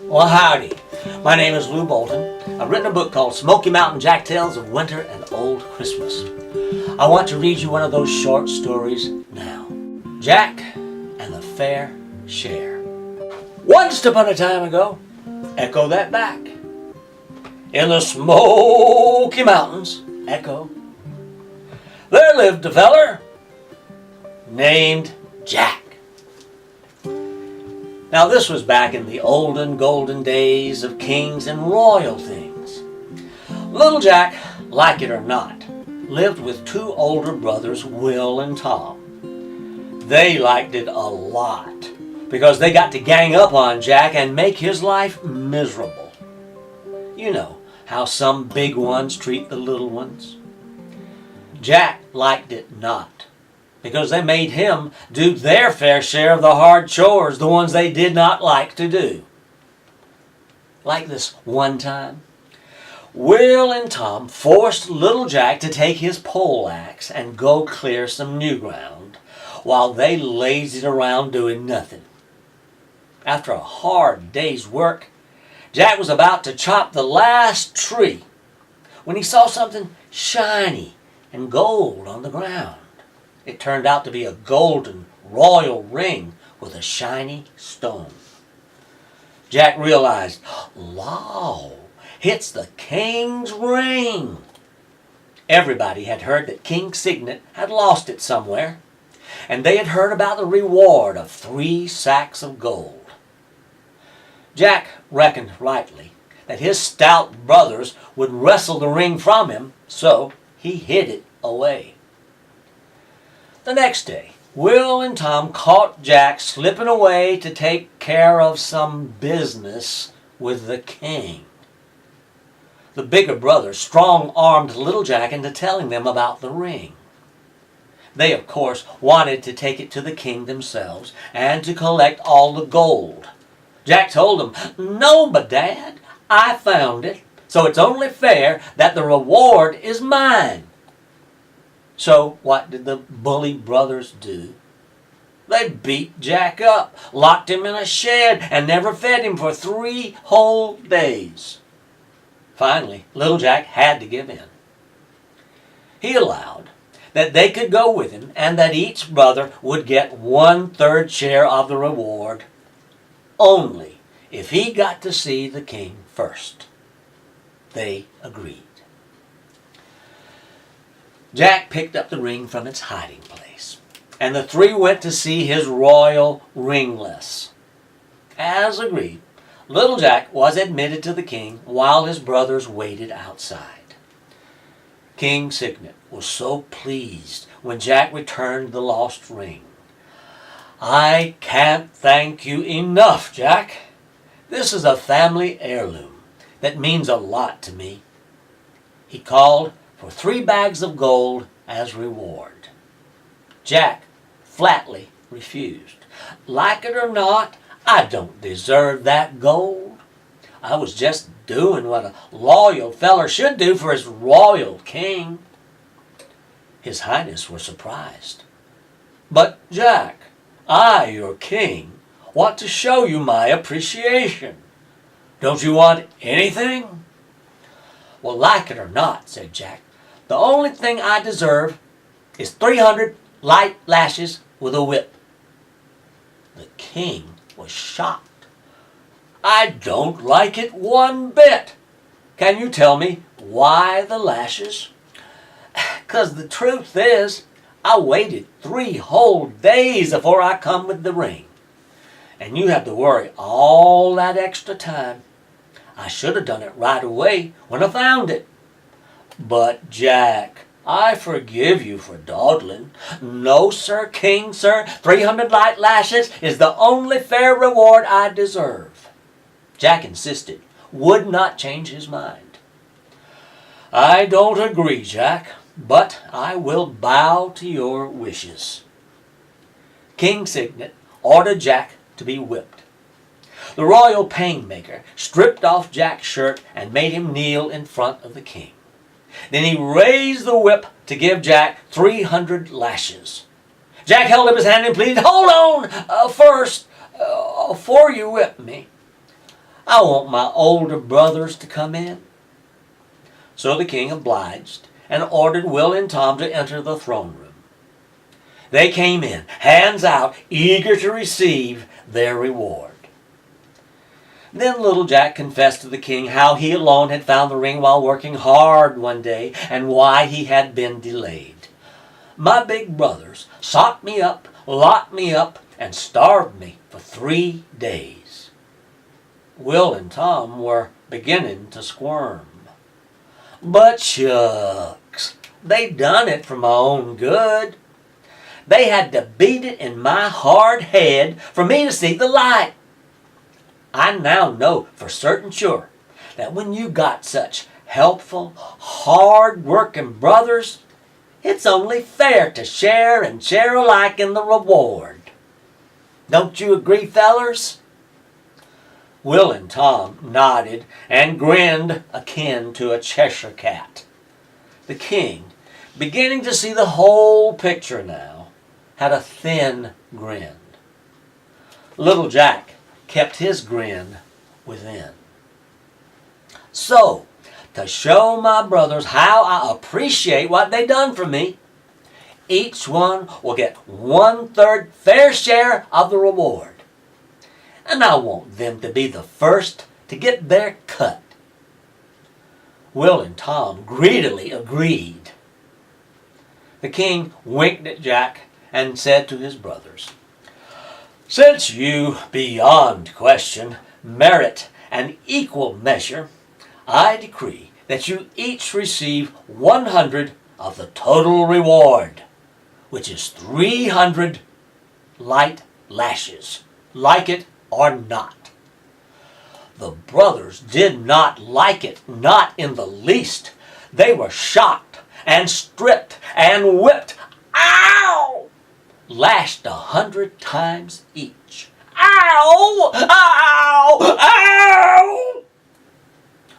Well, howdy. My name is Lewis Bolton. I've written a book called Smoky Mountain Jack Tales of Winter and Old Christmas. I want to read you one of those short stories now. Jack and the Fair Share. Once upon a time ago, echo that back. In the Smoky Mountains, echo, there lived a feller named Jack. Now this was back in the olden golden days of kings and royal things. Little Jack, like it or not, lived with two older brothers, Will and Tom. They liked it a lot because they got to gang up on Jack and make his life miserable. You know how some big ones treat the little ones. Jack liked it not, because they made him do their fair share of the hard chores, the ones they did not like to do. Like this one time, Will and Tom forced little Jack to take his pole axe and go clear some new ground, while they lazied around doing nothing. After a hard day's work, Jack was about to chop the last tree when he saw something shiny and gold on the ground. It turned out to be a golden royal ring with a shiny stone. Jack realized, "Law, it's the king's ring." Everybody had heard that King Signet had lost it somewhere, and they had heard about the reward of 3 sacks of gold. Jack reckoned rightly that his stout brothers would wrestle the ring from him, so he hid it away. The next day, Will and Tom caught Jack slipping away to take care of some business with the king. The bigger brothers strong-armed little Jack into telling them about the ring. They, of course, wanted to take it to the king themselves and to collect all the gold. Jack told them, "No, but Dad, I found it, so it's only fair that the reward is mine." So what did the bully brothers do? They beat Jack up, locked him in a shed, and never fed him for 3 whole days. Finally, little Jack had to give in. He allowed that they could go with him and that each brother would get 1/3 share of the reward, only if he got to see the king first. They agreed. Jack picked up the ring from its hiding place, and the 3 went to see his royal ringless. As agreed, little Jack was admitted to the king while his brothers waited outside. King Signet was so pleased when Jack returned the lost ring. "I can't thank you enough, Jack. This is a family heirloom that means a lot to me." He called for 3 bags of gold as reward. Jack flatly refused. "Like it or not, I don't deserve that gold. I was just doing what a loyal feller should do for his royal king." His Highness were surprised. "But Jack, I, your king, want to show you my appreciation. Don't you want anything?" "Well, like it or not," said Jack, "the only thing I deserve is 300 light lashes with a whip." The king was shocked. "I don't like it one bit. Can you tell me why the lashes?" "'Cause the truth is, I waited 3 whole days before I come with the ring. And you have to worry all that extra time. I should have done it right away when I found it." "But Jack, I forgive you for dawdling." "No, sir, king, sir. 300 light lashes is the only fair reward I deserve." Jack insisted, would not change his mind. "I don't agree, Jack, but I will bow to your wishes." King Signet ordered Jack to be whipped. The royal painmaker stripped off Jack's shirt and made him kneel in front of the king. Then he raised the whip to give Jack 300 lashes. Jack held up his hand and pleaded, "Hold on, first, before you whip me. I want my older brothers to come in." So the king obliged and ordered Will and Tom to enter the throne room. They came in, hands out, eager to receive their reward. Then little Jack confessed to the king how he alone had found the ring while working hard one day and why he had been delayed. "My big brothers socked me up, locked me up, and starved me for 3 days." Will and Tom were beginning to squirm. But shucks, they done it for my own good. They had to beat it in my hard head for me to see the light. I now know for certain sure that when you got such helpful, hard-working brothers, it's only fair to share and share alike in the reward. Don't you agree, fellers? Will and Tom nodded and grinned akin to a Cheshire cat. The king, beginning to see the whole picture now, had a thin grin. Little Jack kept his grin within. "So, to show my brothers how I appreciate what they done for me, each one will get 1/3 fair share of the reward. And I want them to be the first to get their cut." Will and Tom greedily agreed. The king winked at Jack and said to his brothers, "Since you, beyond question, merit an equal measure, I decree that you each receive 100 of the total reward, which is 300 light lashes, like it or not." The brothers did not like it, not in the least. They were shocked and stripped and whipped. Ow! Lashed 100 times each. Ow! Ow! Ow!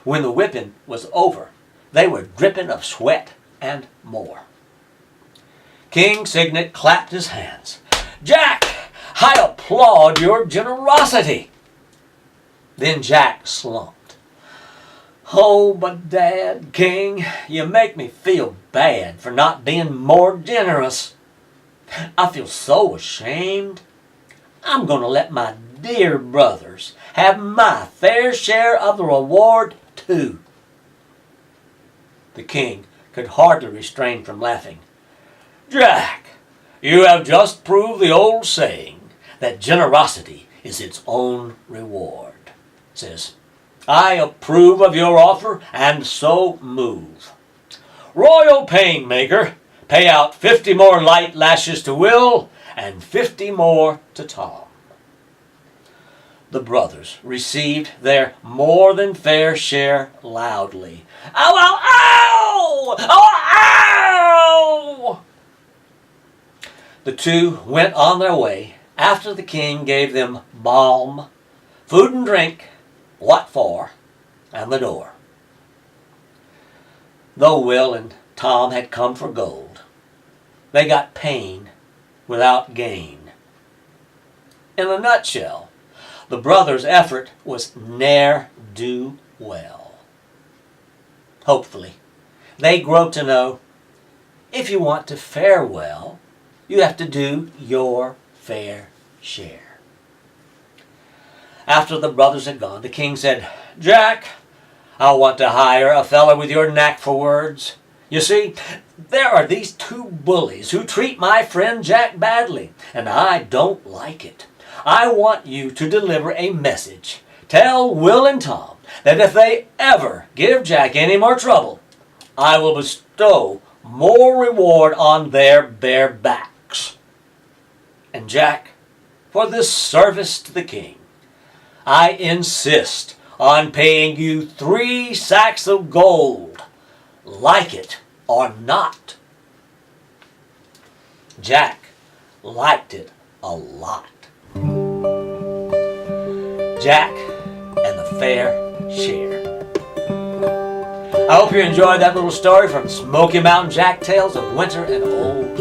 When the whipping was over, they were dripping of sweat and more. King Signet clapped his hands. "Jack, I applaud your generosity." Then Jack slumped. "Oh, but Dad, King, you make me feel bad for not being more generous. I feel so ashamed. I'm going to let my dear brothers have my fair share of the reward, too." The king could hardly restrain from laughing. "Jack, you have just proved the old saying that generosity is its own reward. Says, I approve of your offer and so move. Royal Painmaker, pay out 50 more light lashes to Will and 50 more to Tom." The brothers received their more than fair share loudly. "Ow, ow, ow! Ow, ow!" The two went on their way after the king gave them balm, food and drink, what for, and the door. Though Will and Tom had come for gold, they got pain without gain. In a nutshell, the brothers' effort was ne'er-do-well. Hopefully, they grow to know, if you want to fare well, you have to do your fair share. After the brothers had gone, the king said, "Jack, I want to hire a fellow with your knack for words. You see, there are these 2 bullies who treat my friend Jack badly, and I don't like it. I want you to deliver a message. Tell Will and Tom that if they ever give Jack any more trouble, I will bestow more reward on their bare backs. And Jack, for this service to the king, I insist on paying you 3 sacks of gold, like it or not." Jack liked it a lot. Jack and the fair share. I hope you enjoyed that little story from Smoky Mountain Jack Tales of Winter and Old